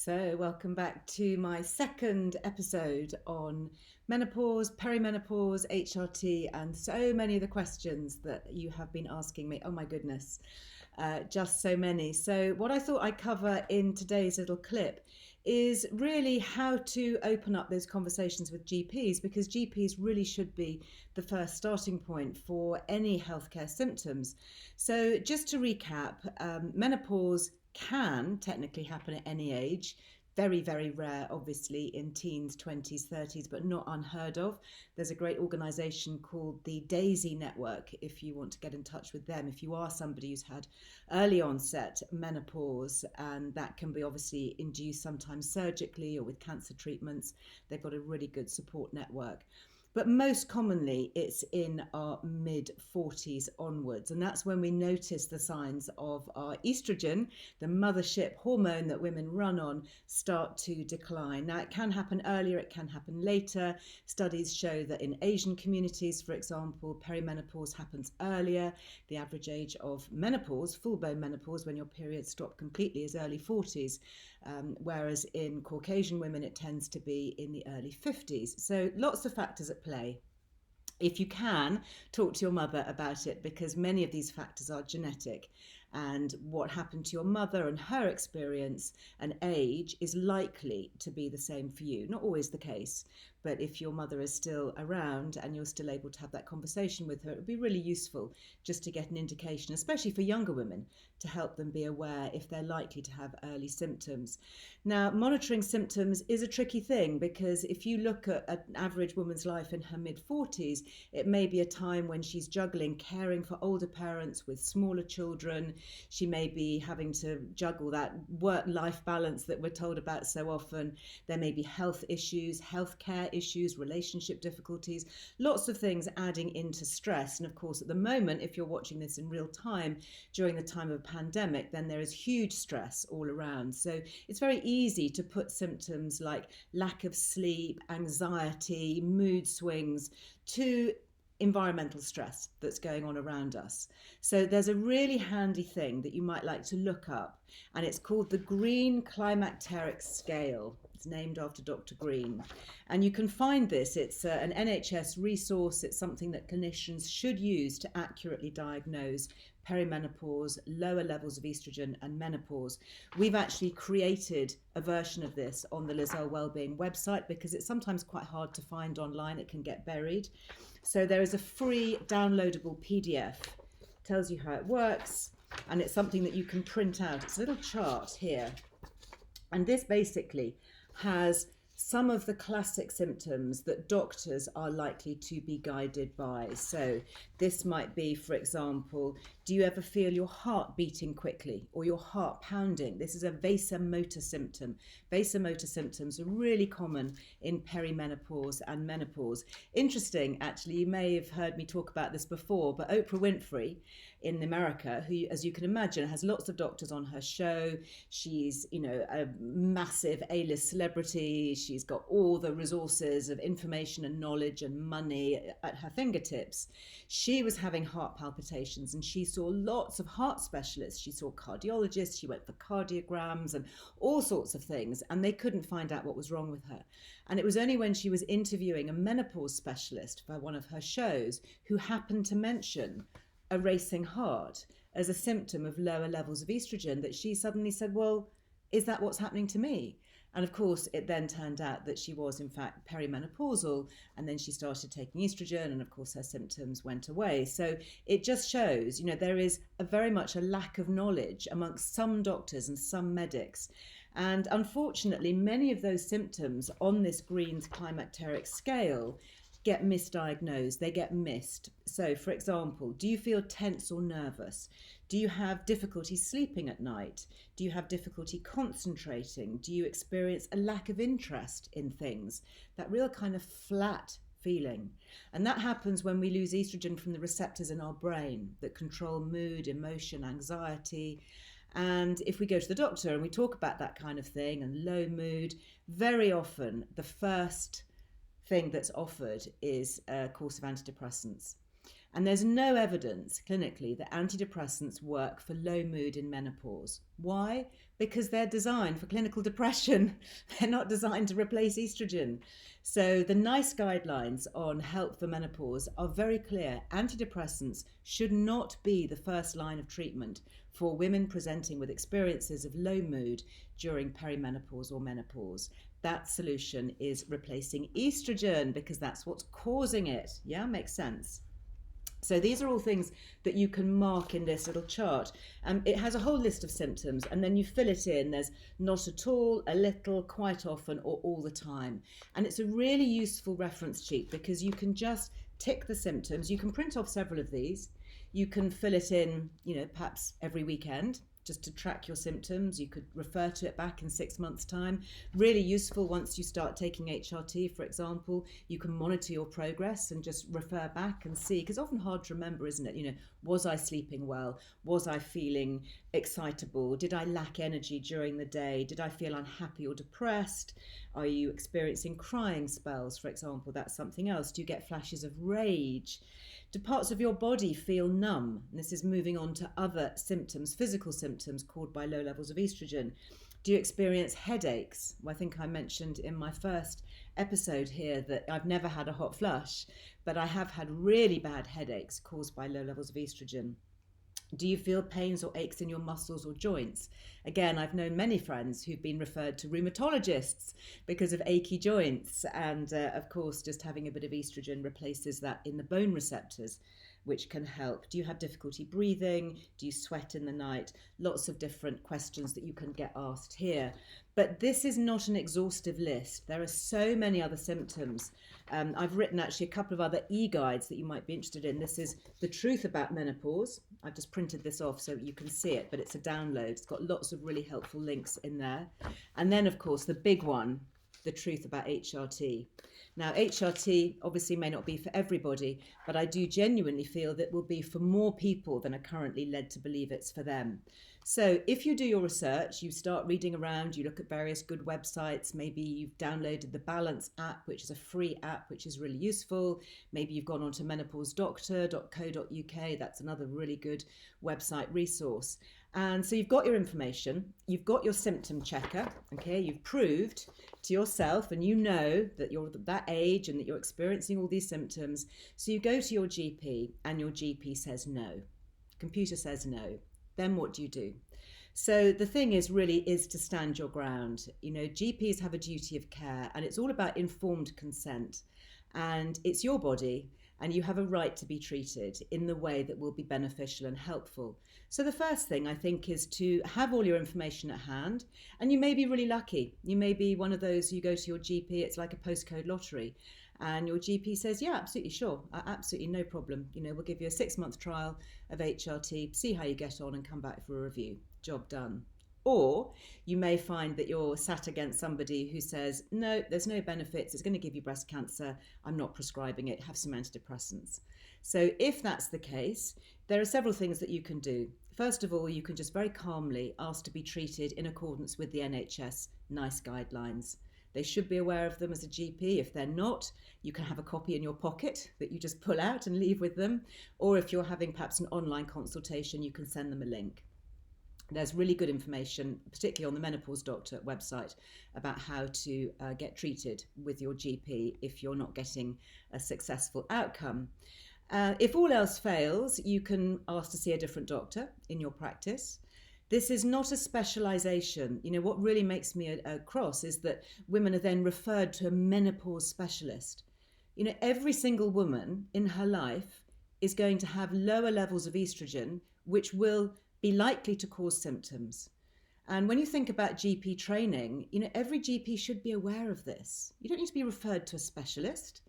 So, welcome back to my second episode on menopause, perimenopause, HRT, and so many of the questions that you have been asking me. Oh my goodness, just so many. So, what I thought I'd cover in today's little clip is really how to open up those conversations with GPs, because GPs really should be the first starting point for any healthcare symptoms. So, just to recap, menopause can technically happen at any age. Very, very rare, obviously, in teens, 20s, 30s, but not unheard of. There's a great organisation called the Daisy Network, if you want to get in touch with them, if you are somebody who's had early onset menopause, and that can be obviously induced sometimes surgically or with cancer treatments. They've got a really good support network. But most commonly, it's in our mid 40s onwards. And that's when we notice the signs of our estrogen, the mothership hormone that women run on, start to decline. Now, it can happen earlier, it can happen later. Studies show that in Asian communities, for example, perimenopause happens earlier. The average age of menopause, full-blown menopause, when your periods stop completely, is early 40s. Whereas in Caucasian women, it tends to be in the early 50s. So lots of factors at play. If you can, talk to your mother about it, because many of these factors are genetic, and what happened to your mother and her experience and age is likely to be the same for you. Not always the case, but if your mother is still around and you're still able to have that conversation with her, it would be really useful just to get an indication, especially for younger women, to help them be aware if they're likely to have early symptoms. Now, monitoring symptoms is a tricky thing, because if you look at an average woman's life in her mid-40s, it may be a time when she's juggling caring for older parents with smaller children. She may be having to juggle that work-life balance that we're told about so often. There may be health issues, healthcare issues, relationship difficulties, lots of things adding into stress. And of course, at the moment, if you're watching this in real time during the time of a pandemic, then there is huge stress all around. So it's very easy to put symptoms like lack of sleep, anxiety, mood swings to environmental stress that's going on around us. So there's a really handy thing that you might like to look up, and it's called the Green Climacteric Scale. It's named after Dr. Green. And you can find this. It's an NHS resource. It's something that clinicians should use to accurately diagnose perimenopause, lower levels of estrogen, and menopause. We've actually created a version of this on the Earle Wellbeing website, because it's sometimes quite hard to find online. It can get buried. So there is a free downloadable PDF. Tells you how it works, and it's something that you can print out. It's a little chart here. And this basically has some of the classic symptoms that doctors are likely to be guided by. So this might be, for example, do you ever feel your heart beating quickly or your heart pounding? This is a vasomotor symptom. Vasomotor symptoms are really common in perimenopause and menopause. Interesting, actually, you may have heard me talk about this before, but Oprah Winfrey in America, who, as you can imagine, has lots of doctors on her show. She's, a massive A-list celebrity. She's got all the resources of information and knowledge and money at her fingertips. She was having heart palpitations, and she saw lots of heart specialists. She saw cardiologists, she went for cardiograms and all sorts of things, and they couldn't find out what was wrong with her. And it was only when she was interviewing a menopause specialist for one of her shows who happened to mention a racing heart as a symptom of lower levels of estrogen that she suddenly said, well, is that what's happening to me? And of course, it then turned out that she was in fact perimenopausal, and then she started taking estrogen, and of course her symptoms went away. So it just shows, there is very much a lack of knowledge amongst some doctors and some medics. And unfortunately, many of those symptoms on this Green's climacteric scale get misdiagnosed, they get missed. So, for example, do you feel tense or nervous? Do you have difficulty sleeping at night? Do you have difficulty concentrating? Do you experience a lack of interest in things? That real kind of flat feeling. And that happens when we lose estrogen from the receptors in our brain that control mood, emotion, anxiety. And if we go to the doctor and we talk about that kind of thing and low mood, very often the first thing that's offered is a course of antidepressants. And there's no evidence clinically that antidepressants work for low mood in menopause. Why? Because they're designed for clinical depression. They're not designed to replace estrogen. So the NICE guidelines on help for menopause are very clear. Antidepressants should not be the first line of treatment for women presenting with experiences of low mood during perimenopause or menopause. That solution is replacing estrogen because that's what's causing it. Yeah, makes sense. So these are all things that you can mark in this little chart. It has a whole list of symptoms, and then you fill it in. There's not at all, a little, quite often, or all the time. And it's a really useful reference sheet because you can just tick the symptoms. You can print off several of these. You can fill it in, perhaps every weekend, just to track your symptoms. You could refer to it back in 6 months' time. Really useful once you start taking HRT, for example. You can monitor your progress and just refer back and see, because it's often hard to remember, isn't it? Was I sleeping well? Was I feeling excitable? Did I lack energy during the day? Did I feel unhappy or depressed? Are you experiencing crying spells, for example? That's something else. Do you get flashes of rage? Do parts of your body feel numb? And this is moving on to other symptoms, physical symptoms caused by low levels of estrogen. Do you experience headaches? Well, I think I mentioned in my first episode here that I've never had a hot flush, but I have had really bad headaches caused by low levels of estrogen. Do you feel pains or aches in your muscles or joints? Again, I've known many friends who've been referred to rheumatologists because of achy joints. And of course, just having a bit of estrogen replaces that in the bone receptors, which can help. Do you have difficulty breathing? Do you sweat in the night? Lots of different questions that you can get asked here. But this is not an exhaustive list. There are so many other symptoms. I've written actually a couple of other e-guides that you might be interested in. This is The Truth About Menopause. I've just printed this off so you can see it, but it's a download. It's got lots of really helpful links in there. And then, of course, the big one, The Truth About HRT. Now, HRT obviously may not be for everybody, but I do genuinely feel that will be for more people than are currently led to believe it's for them. So if you do your research, you start reading around, you look at various good websites, maybe you've downloaded the Balance app, which is a free app, which is really useful. Maybe you've gone on to menopausedoctor.co.uk. That's another really good website resource. And so you've got your information, you've got your symptom checker, okay, you've proved to yourself and you know that you're that age and that you're experiencing all these symptoms. So you go to your GP and your GP says no. Computer says no. Then what do? So the thing is to stand your ground. GPs have a duty of care and it's all about informed consent. And it's your body and you have a right to be treated in the way that will be beneficial and helpful. So the first thing I think is to have all your information at hand, and you may be really lucky. You may be one of those who go to your GP, it's like a postcode lottery, and your GP says, yeah, absolutely sure, absolutely no problem. We'll give you a 6-month trial of HRT, see how you get on and come back for a review. Job done. Or you may find that you're sat against somebody who says, no, there's no benefits, it's going to give you breast cancer, I'm not prescribing it, have some antidepressants. So if that's the case, there are several things that you can do. First of all, you can just very calmly ask to be treated in accordance with the NHS NICE guidelines. They should be aware of them as a GP. If they're not, you can have a copy in your pocket that you just pull out and leave with them. Or if you're having perhaps an online consultation, you can send them a link. There's really good information, particularly on the Menopause Doctor website, about how to get treated with your GP if you're not getting a successful outcome. If all else fails, you can ask to see a different doctor in your practice. This is not a specialisation. What really makes me cross is that women are then referred to a menopause specialist. Every single woman in her life is going to have lower levels of estrogen, which will be likely to cause symptoms. And when you think about GP training, every GP should be aware of this. You don't need to be referred to a specialist.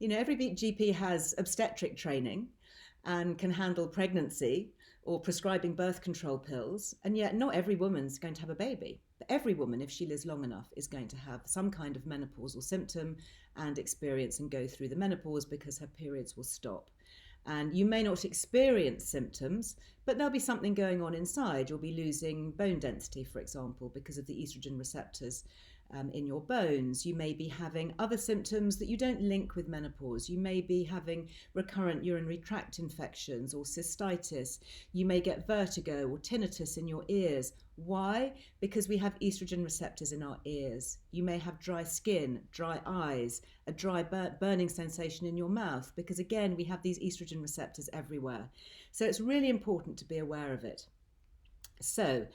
Every GP has obstetric training and can handle pregnancy or prescribing birth control pills, and yet not every woman's going to have a baby. But every woman, if she lives long enough, is going to have some kind of menopausal symptom and experience and go through the menopause because her periods will stop. And you may not experience symptoms, but there'll be something going on inside. You'll be losing bone density, for example, because of the estrogen receptors in your bones. You may be having other symptoms that you don't link with menopause. You may be having recurrent urinary tract infections or cystitis. You may get vertigo or tinnitus in your ears. Why? Because we have estrogen receptors in our ears. You may have dry skin, dry eyes, a dry burning sensation in your mouth, because again, we have these estrogen receptors everywhere. So it's really important to be aware of it. So,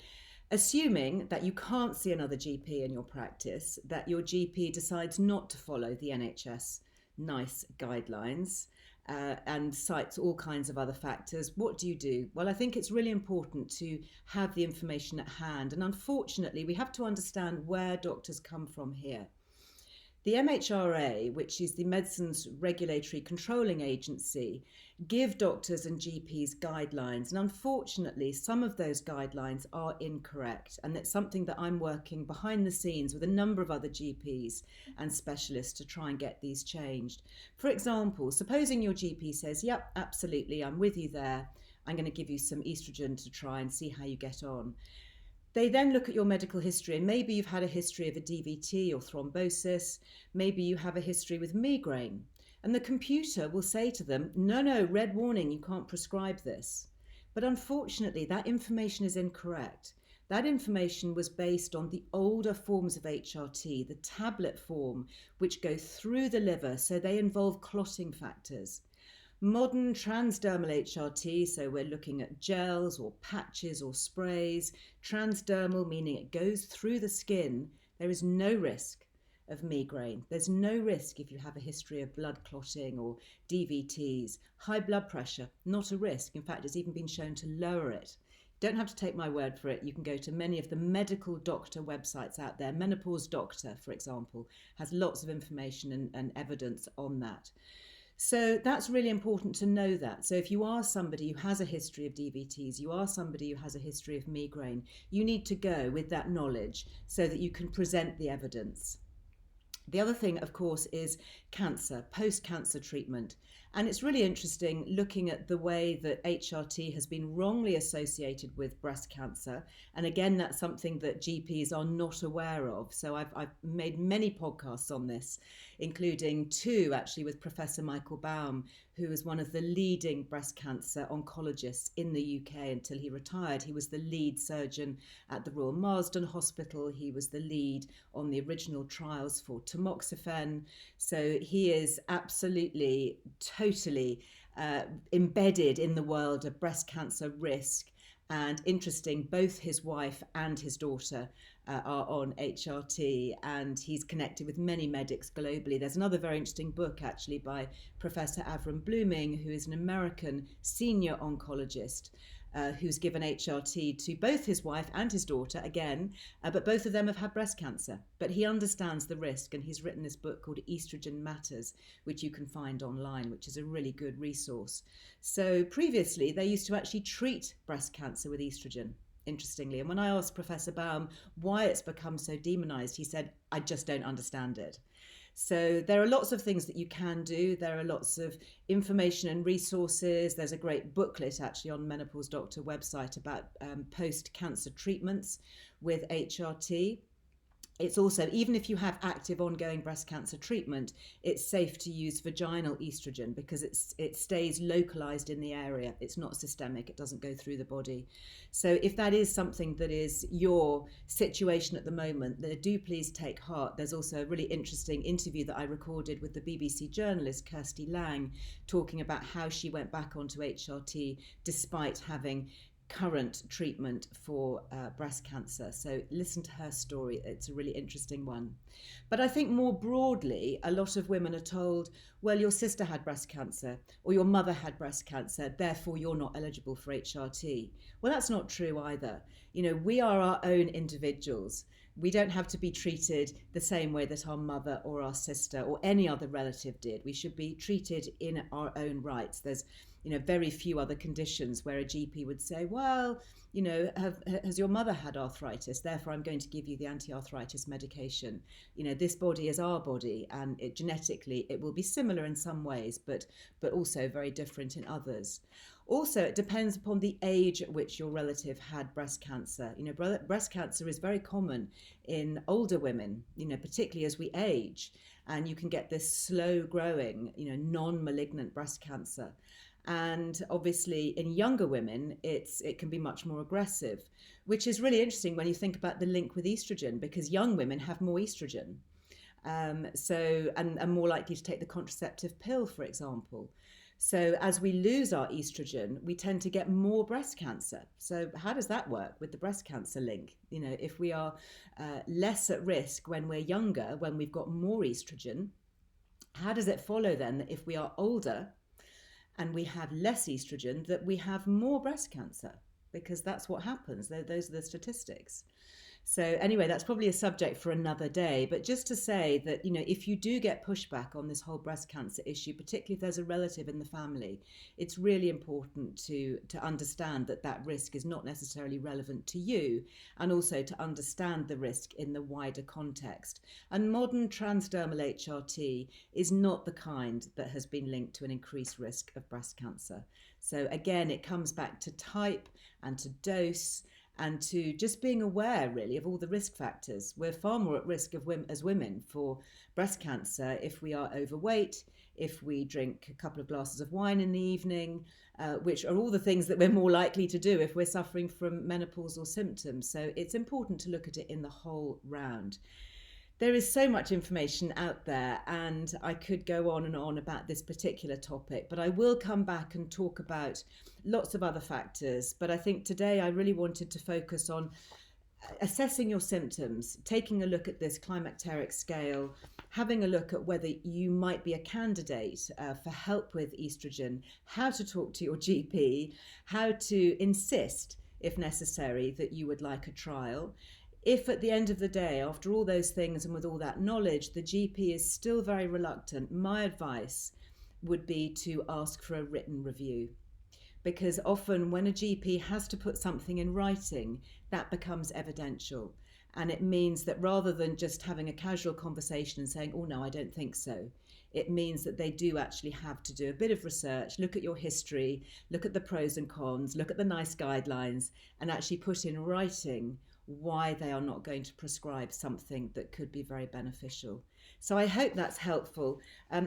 assuming that you can't see another GP in your practice, that your GP decides not to follow the NHS NICE guidelines and cites all kinds of other factors, what do you do? Well, I think it's really important to have the information at hand. And unfortunately, we have to understand where doctors come from here. The MHRA, which is the Medicines Regulatory Controlling Agency, give doctors and GPs guidelines. And unfortunately, some of those guidelines are incorrect. And it's something that I'm working behind the scenes with a number of other GPs and specialists to try and get these changed. For example, supposing your GP says, yep, absolutely, I'm with you there. I'm going to give you some estrogen to try and see how you get on. They then look at your medical history, and maybe you've had a history of a DVT or thrombosis. Maybe you have a history with migraine. And the computer will say to them, no, red warning, you can't prescribe this. But unfortunately, that information is incorrect. That information was based on the older forms of HRT, the tablet form, which go through the liver, so they involve clotting factors. Modern transdermal HRT, so we're looking at gels or patches or sprays. Transdermal meaning it goes through the skin. There is no risk of migraine. There's no risk if you have a history of blood clotting or DVTs. High blood pressure, not a risk. In fact, it's even been shown to lower it. Don't have to take my word for it. You can go to many of the medical doctor websites out there. Menopause Doctor, for example, has lots of information and evidence on that. So that's really important to know that. So if you are somebody who has a history of DVTs, you are somebody who has a history of migraine, you need to go with that knowledge so that you can present the evidence. The other thing, of course, is cancer, post-cancer treatment. And it's really interesting looking at the way that HRT has been wrongly associated with breast cancer. And again, that's something that GPs are not aware of. So I've made many podcasts on this, including two actually with Professor Michael Baum, who was one of the leading breast cancer oncologists in the UK until he retired. He was the lead surgeon at the Royal Marsden Hospital. He was the lead on the original trials for tamoxifen. So he is absolutely, totally embedded in the world of breast cancer risk. And interesting, both his wife and his daughter are on HRT, and he's connected with many medics globally. There's another very interesting book actually by Professor Avram Blooming, who is an American senior oncologist who's given HRT to both his wife and his daughter again, but both of them have had breast cancer. But he understands the risk, and he's written this book called Estrogen Matters, which you can find online, which is a really good resource. So previously, they used to actually treat breast cancer with estrogen, interestingly. And when I asked Professor Baum why it's become so demonized, he said, I just don't understand it. So there are lots of things that you can do. There are lots of information and resources. There's a great booklet actually on Menopause Doctor website about post-cancer treatments with HRT. It's also, even if you have active ongoing breast cancer treatment, it's safe to use vaginal estrogen because it stays localized in the area. It's not systemic. It doesn't go through the body. So if that is something that is your situation at the moment, then do please take heart. There's also a really interesting interview that I recorded with the BBC journalist Kirsty Lang, talking about how she went back onto HRT despite having current treatment for breast cancer. So listen to her story. It's a really interesting one. But I think more broadly, a lot of women are told, well, your sister had breast cancer or your mother had breast cancer, therefore you're not eligible for HRT. Well, that's not true either. You know, we are our own individuals. We don't have to be treated the same way that our mother or our sister or any other relative did. We should be treated in our own rights. There's very few other conditions where a GP would say, well, has your mother had arthritis? Therefore, I'm going to give you the anti-arthritis medication. This body is our body, and genetically it will be similar in some ways, but also very different in others. Also, it depends upon the age at which your relative had breast cancer. Breast cancer is very common in older women, particularly as we age, and you can get this slow growing, non-malignant breast cancer. And obviously in younger women, it can be much more aggressive, which is really interesting when you think about the link with estrogen, because young women have more estrogen. And more likely to take the contraceptive pill, for example. So as we lose our estrogen, we tend to get more breast cancer. So how does that work with the breast cancer link? If we are less at risk when we're younger, when we've got more estrogen, how does it follow then that if we are older and we have less estrogen, that we have more breast cancer? Because that's what happens. Those are the statistics. So anyway, that's probably a subject for another day. But just to say that, if you do get pushback on this whole breast cancer issue, particularly if there's a relative in the family, it's really important to understand that risk is not necessarily relevant to you, and also to understand the risk in the wider context. And modern transdermal HRT is not the kind that has been linked to an increased risk of breast cancer. So again, it comes back to type and to dose, and to just being aware really of all the risk factors. We're far more at risk as women for breast cancer if we are overweight, if we drink a couple of glasses of wine in the evening, which are all the things that we're more likely to do if we're suffering from menopausal symptoms. So it's important to look at it in the whole round. There is so much information out there, and I could go on and on about this particular topic, but I will come back and talk about lots of other factors. But I think today I really wanted to focus on assessing your symptoms, taking a look at this climacteric scale, having a look at whether you might be a candidate for help with estrogen, how to talk to your GP, how to insist, if necessary, that you would like a trial. If at the end of the day, after all those things and with all that knowledge, the GP is still very reluctant, my advice would be to ask for a written review. Because often when a GP has to put something in writing, that becomes evidential. And it means that rather than just having a casual conversation and saying, oh no, I don't think so, it means that they do actually have to do a bit of research, look at your history, look at the pros and cons, look at the nice guidelines, and actually put in writing why they are not going to prescribe something that could be very beneficial. So I hope that's helpful.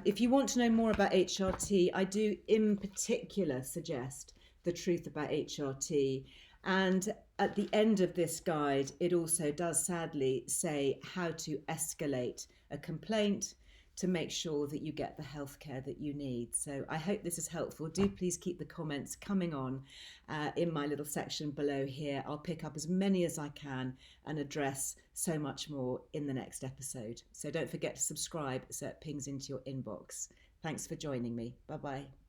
If you want to know more about HRT, I do in particular suggest The Truth About HRT. And at the end of this guide, it also does sadly say how to escalate a complaint to make sure that you get the healthcare that you need. So I hope this is helpful. Do please keep the comments coming on in my little section below here. I'll pick up as many as I can and address so much more in the next episode. So don't forget to subscribe so it pings into your inbox. Thanks for joining me. Bye-bye.